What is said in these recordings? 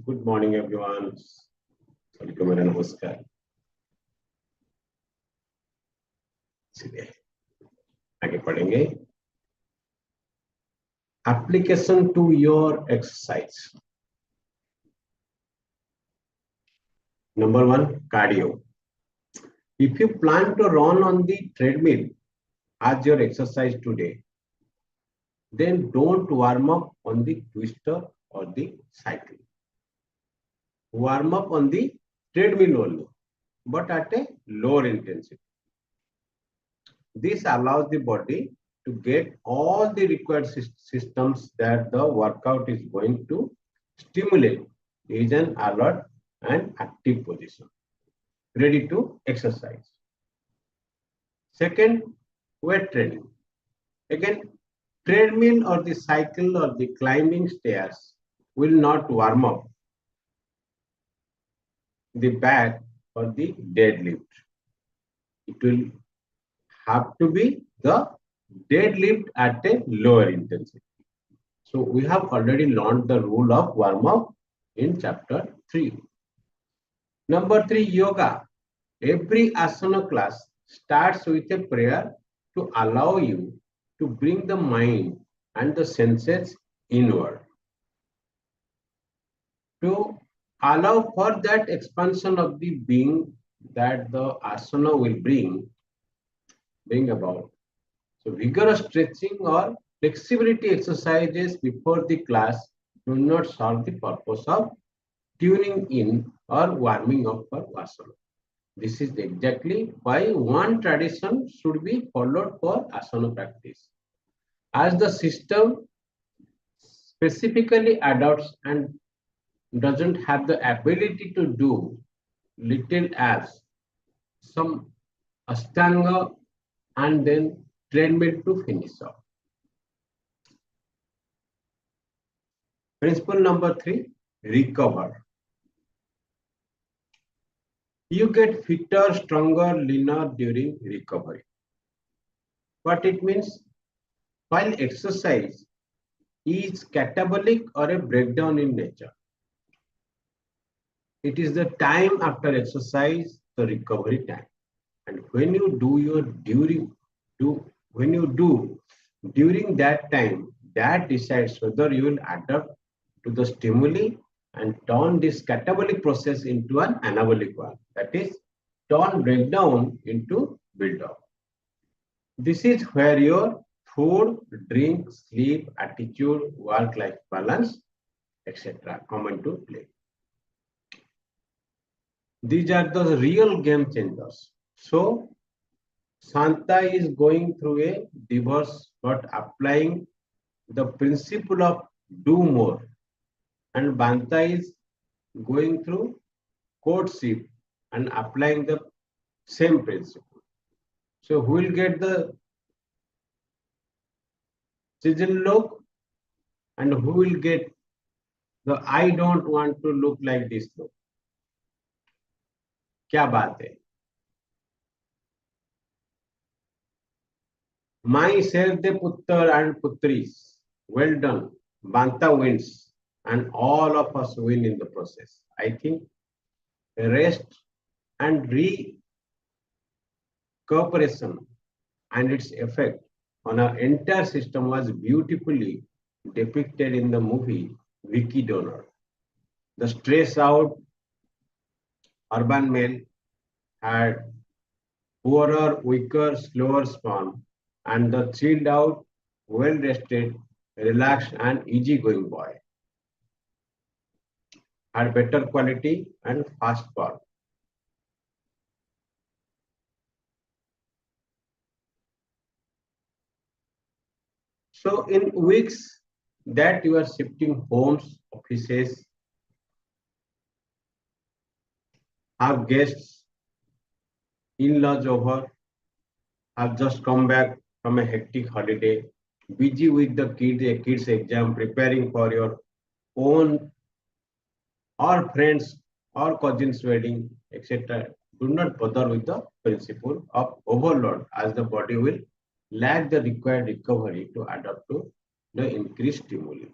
Good morning everyone. सभी को मेरा नमस्कार। चलिए आगे पढ़ेंगे। Application to your exercise. Number 1, cardio. If you plan to run on the treadmill as your exercise today, then don't warm up on the twister or the cycle. Warm up on the treadmill only, but at a lower intensity. This allows the body to get all the required systems that the workout is going to stimulate. Is an alert and active position, ready to exercise. Second, weight training. Again, treadmill or the cycle or the climbing stairs will not warm up the back or the deadlift. It will have to be the deadlift at a lower intensity. So we have already learned the rule of warm up in chapter 3. Number 3, yoga. Every asana class starts with a prayer to allow you to bring the mind and the senses inward. To allow for that expansion of the being that the asana will bring about. So vigorous stretching or flexibility exercises before the class do not serve the purpose of tuning in or warming up for asana. This is exactly why one tradition should be followed for asana practice. As the system specifically adopts and doesn't have the ability to do little as some Ashtanga and then treadmill to finish off. Principle number 3, recover. You get fitter, stronger, leaner during recovery. What it means? While exercise is catabolic or a breakdown in nature, it is the time after exercise, the recovery time. And when you do during that time, that decides whether you will adapt to the stimuli and turn this catabolic process into an anabolic one. That is, turn breakdown into build up. This is where your food, drink, sleep, attitude, work-life balance, etc. come into play. These are the real game changers. So, Santa is going through a divorce but applying the principle of do more, and Banta is going through courtship and applying the same principle. So who will get the chisel look and who will get the I don't want to look like this look? क्या बात है? My said the Puttar and Putris, well done. Banta wins and all of us win in the process. I think rest and cooperation and its effect on our entire system was beautifully depicted in the movie Vicky Donor. The stressed out urban male had poorer, weaker, slower sperm, and the chilled out, well rested, relaxed, and easygoing boy had better quality and fast sperm. So in weeks that you are shifting homes, offices, have guests, in-laws over, have just come back from a hectic holiday, busy with the kids exam, preparing for your own or friends or cousins wedding, etc. Do not bother with the principle of overload, as the body will lack the required recovery to adapt to the increased stimuli.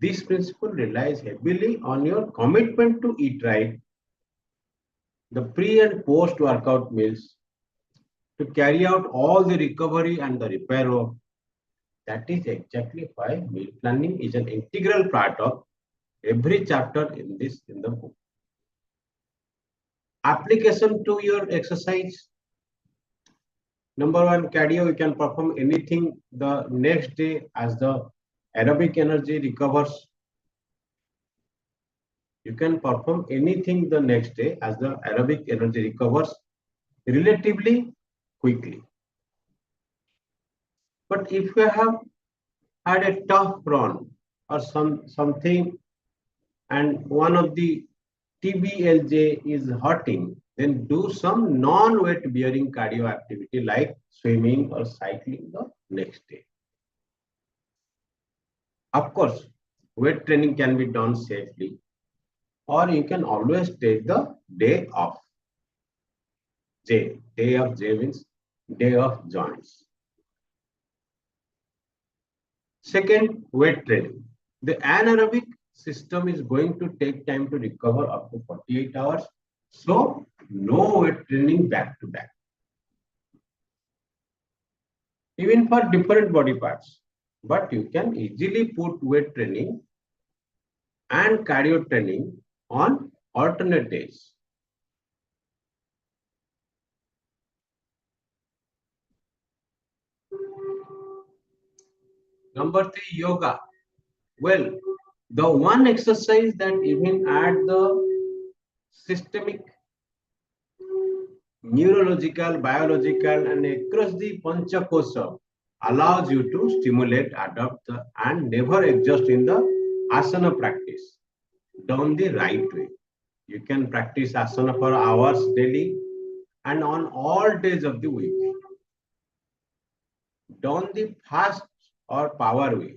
This principle relies heavily on your commitment to eat right, the pre and post workout meals, to carry out all the recovery and the repair work. That is exactly why meal planning is an integral part of every chapter in the book. Application to your exercise. Number one, cardio, you can perform anything the next day as the aerobic energy recovers. You can perform anything the next day as the aerobic energy recovers relatively quickly. But if you have had a tough run or something and one of the TBLJ is hurting, then do some non-weight bearing cardio activity like swimming or cycling the next day. Of course, weight training can be done safely, or you can always take the day off. Day of J means day of joints. Second, weight training. The anaerobic system is going to take time to recover up to 48 hours. So, no weight training back to back. Even for different body parts. But you can easily put weight training and cardio training on alternate days. Number three, yoga. Well, the one exercise that even at the systemic, neurological, biological, and across the panchakosha allows you to stimulate, adapt, and never adjust in the asana practice done the right way. You can practice asana for hours daily and on all days of the week. Done the fast or power way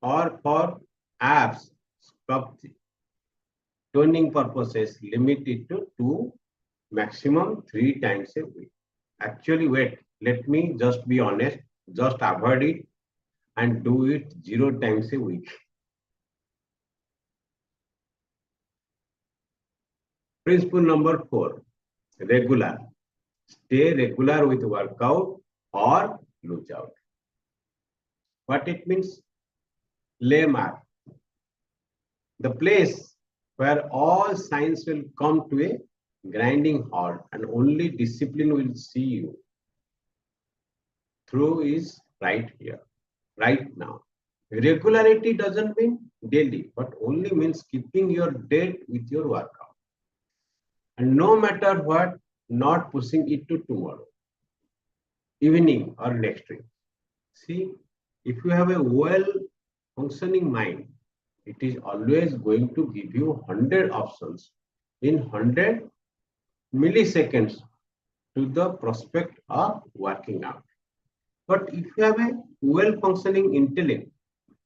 or for abs, toning purposes, limit it to maximum 3 times a week. Actually, wait, let me just be honest, just avoid it and do it 0 times a week. Principle number 4, regular. Stay regular with workout or lose out. What it means? Laymark. The place where all signs will come to a grinding halt and only discipline will see you through is right here, right now. Regularity doesn't mean daily, but only means keeping your date with your workout. And no matter what, not pushing it to tomorrow, evening or next week. See, if you have a well functioning mind, it is always going to give you 100 options in 100 milliseconds to the prospect of working out. But if you have a well functioning intellect,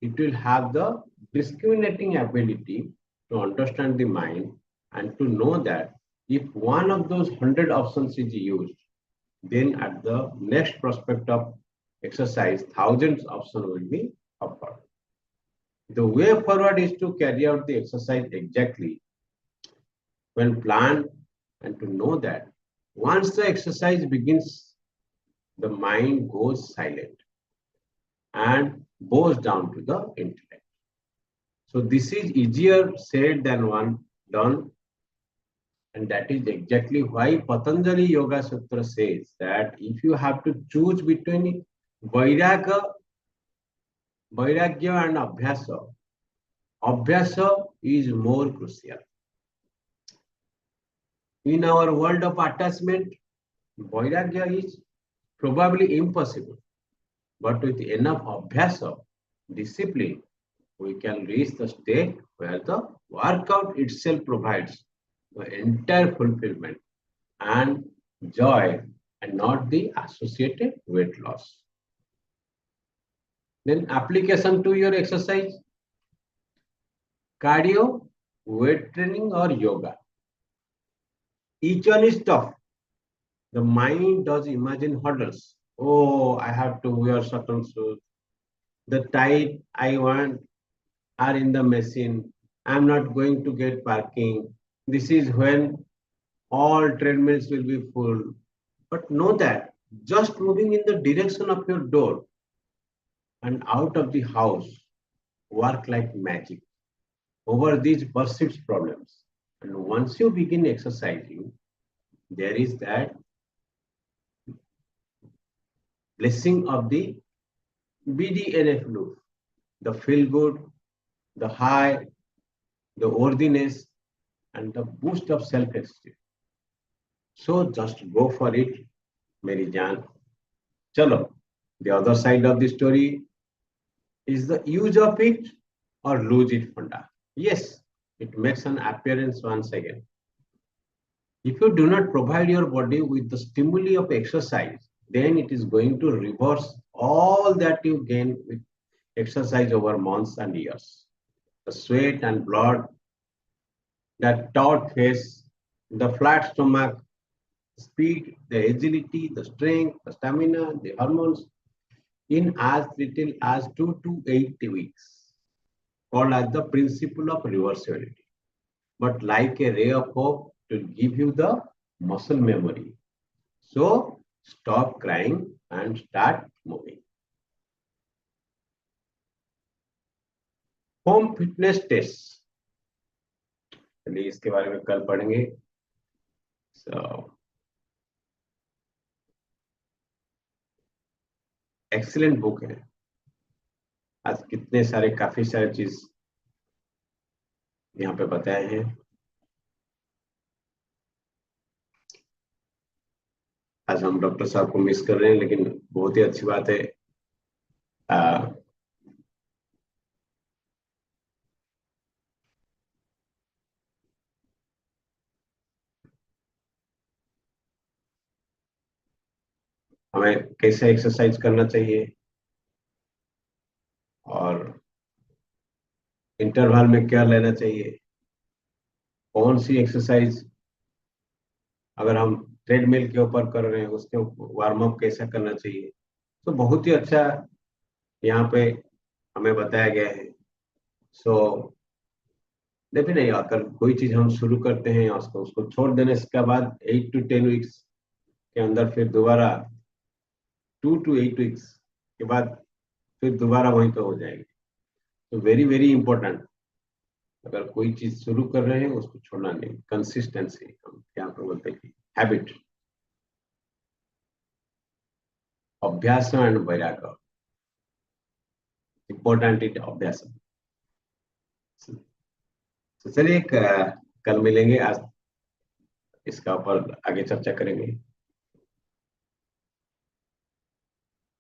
it will have the discriminating ability to understand the mind and to know that if one of those 100 options is used, then at the next prospect of exercise, thousands of options will be offered. The way forward is to carry out the exercise exactly when planned and to know that once the exercise begins, the mind goes silent and goes down to the intellect. So this is easier said than one done, and that is exactly why Patanjali Yoga Sutra says that if you have to choose between Vairagya and Abhyasa, Abhyasa is more crucial. In our world of attachment, Vairagya is probably impossible. But with enough Abhyasa, discipline, we can reach the state where the workout itself provides the entire fulfillment and joy and not the associated weight loss. Then application to your exercise, cardio, weight training or yoga. Each one is tough. The mind does imagine hurdles. Oh, I have to wear certain shoes. The type I want, are in the machine. I'm not going to get parking. This is when all treadmills will be full. But know that just moving in the direction of your door and out of the house work like magic over these perceived problems. And once you begin exercising, there is that blessing of the BDNF loop, the feel good, the high, the worthiness, and the boost of self-esteem. So just go for it, Mary Jan. Chalo. The other side of the story is the use of it or lose it funda. Yes, it makes an appearance once again. If you do not provide your body with the stimuli of exercise, then it is going to reverse all that you gain with exercise over months and years. The sweat and blood, that taut face, the flat stomach, speed, the agility, the strength, the stamina, the hormones in as little as 2 to 8 weeks, called as the principle of reversibility. But like a ray of hope to give you the muscle memory. So stop crying and start moving. Home fitness test, चलिए इसके बारे में कल पढ़ेंगे. So excellent book है. आज कितने सारे काफी सारे चीज यहाँ पे बताए हैं. आज हम डॉक्टर साहब को मिस कर रहे हैं, लेकिन बहुत ही अच्छी बात है. हमें कैसे एक्सरसाइज करना चाहिए और इंटरवल में क्या लेना चाहिए, कौन सी एक्सरसाइज अगर हम ट्रेडमिल के ऊपर कर रहे हैं उसके वार्म अप कैसा करना चाहिए. तो बहुत ही अच्छा यहाँ पे हमें बताया गया है. सो देखिए नहीं, अगर कोई चीज हम शुरू करते हैं उसको छोड़ देने के बाद 8 to 10 वीक्स के अंदर फिर दोबारा 2 to 8 वीक्स के बाद फिर दोबारा वहीं पे हो जाएगी. तो वेरी वेरी इंपॉर्टेंट, अगर कोई चीज शुरू कर रहे हैं उसको छोड़ना नहीं. कंसिस्टेंसी, हम यहाँ पे बोलते हैं हैबिट, अभ्यास एंड वैराग्य. इंपॉर्टेंट इट अभ्यास. तो चलिए कल मिलेंगे, आज इसका ऊपर आगे चर्चा करेंगे.